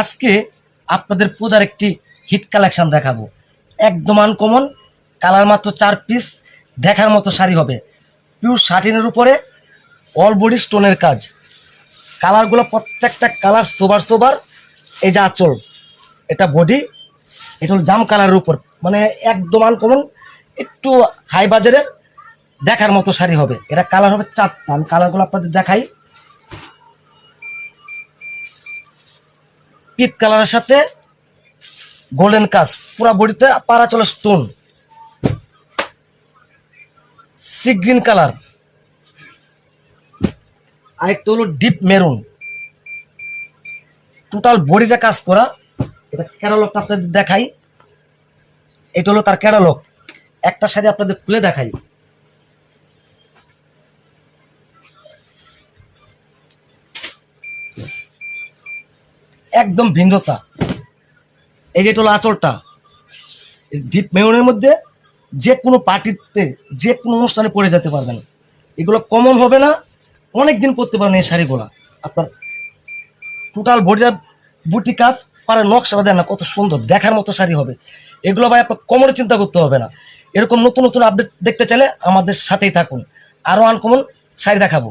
আজকে আপনাদের পূজার একটি হিট কালেকশন দেখাবো। একদম আনকমন, কালার মাত্র 4 পিস, দেখার মতো শাড়ি হবে। পিওর শাটিনের উপরে অল বডি স্টোনের কাজ, কালারগুলো প্রত্যেকটা কালার সোবার সোবার। এই যে আঁচল, এটা বডি, এটা হলো জাম কালারের উপর, মানে একদম আনকমন, একটু হাই বাজারের দেখার মতো শাড়ি হবে। এটা কালার হবে 4টা, আমি কালারগুলো আপনাদের দেখাই। পিট কালারের সাথে গোল্ডেন কাজ, পুরা বডিতে পাড়া চলে স্টোন। সি গ্রিন কালার, আরেকটা হলো ডিপ মেরুন, টোটাল বডিটা কাজ করা। এটা ক্যাটালগটা আপনাদের দেখাই, এটা হলো তার ক্যাটালগ। একটা শাড়ি আপনাদের খুলে দেখাই। একদম ভিন্নতা। এই যেটা হলো আঁচলটা, ডিপ মেরুনের মধ্যে যে কোনো পার্টিতে, যে কোনো অনুষ্ঠানে পরে যেতে পারবেন। এগুলো কমন হবে না, অনেক দিন পরতে পারবেন এই শাড়িগুলো। আপনার টোটাল বডিটা বুটি কাজ, পারে নকশাটা দেন না, কত সুন্দর দেখার মতো শাড়ি হবে। এগুলো ভাই আপনার কমনে চিন্তা করতে হবে না। এরকম নতুন নতুন আপডেট দেখতে চাইলে আমাদের সাথেই থাকুন, আরও আনকমন শাড়ি দেখাবো।